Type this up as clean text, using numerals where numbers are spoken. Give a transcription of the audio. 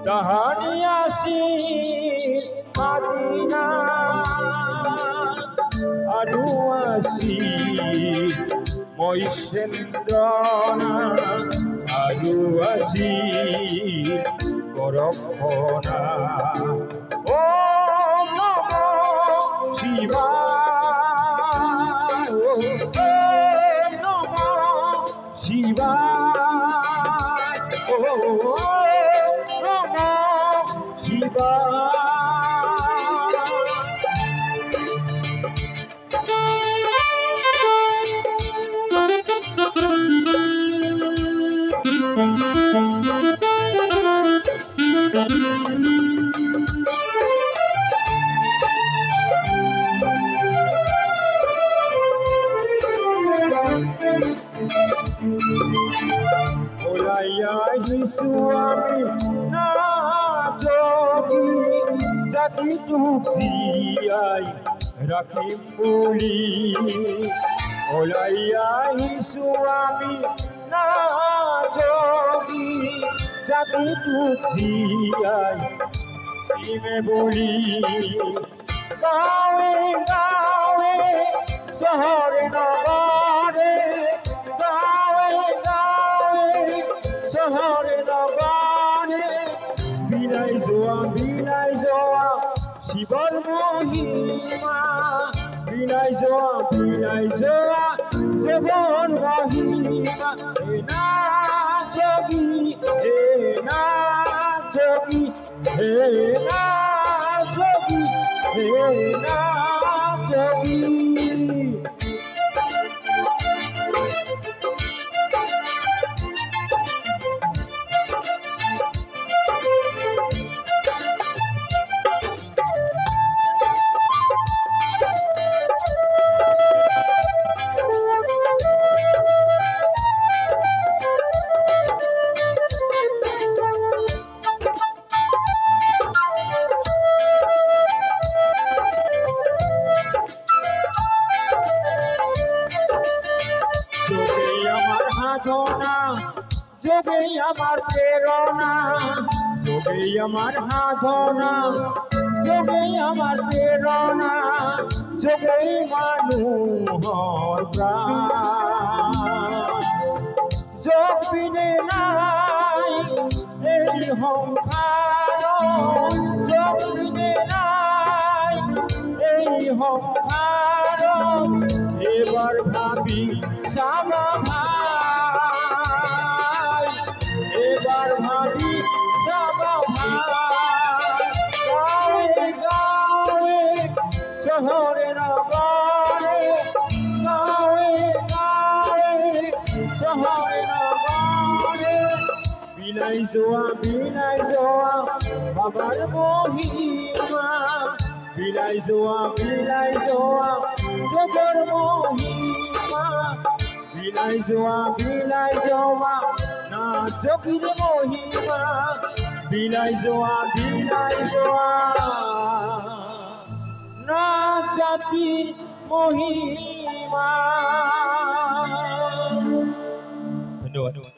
তাহানি আসির মাদিনা আরু আসির মৈশেন্দ্রনা আরু আসির গরক্ষণা ও নম শিবায় ও নম শিবায় ও নম শিবায় ওলাইয়া হিসু আমি না যোগী জাতি দুঃখিয়াই রাখিম বলি ওলাইয়া হিসু আমি না যোগী জাতি দুঃখিয়াই ইমে বলি গাঁৱে গাঁৱে শহরে নগরে শহরে নগরে বিলাই যোৱা শিৱৰ মহিমা বিলাই যোৱা জীৱন মহিমা হে না যোগী হে না যোগী হে না যোগী হে না যোগী যোগেই আমার প্রেরণা যোগেই আমার সাধনা যোগেই আমার প্রেরণা যোগেই মানুহৰ প্ৰাণ যোগ বিনে নাই এই সংসাৰ যোগ বিনে নাই এই সংসাৰ এবাৰ ভাবি চাবা এবার ভাবি চাবা গাঁৱে গাঁৱে শহরে নগরে গাঁৱে গাঁৱে শহরে নগরে বিলাই যোৱা বাবার মহিমা বিলাই যোৱা যোগৰ মহিমা বিলাই যোৱা না যোগীর মহিমা বিলাই যোৱা না জাতির মহিমা। ধন্যবাদ।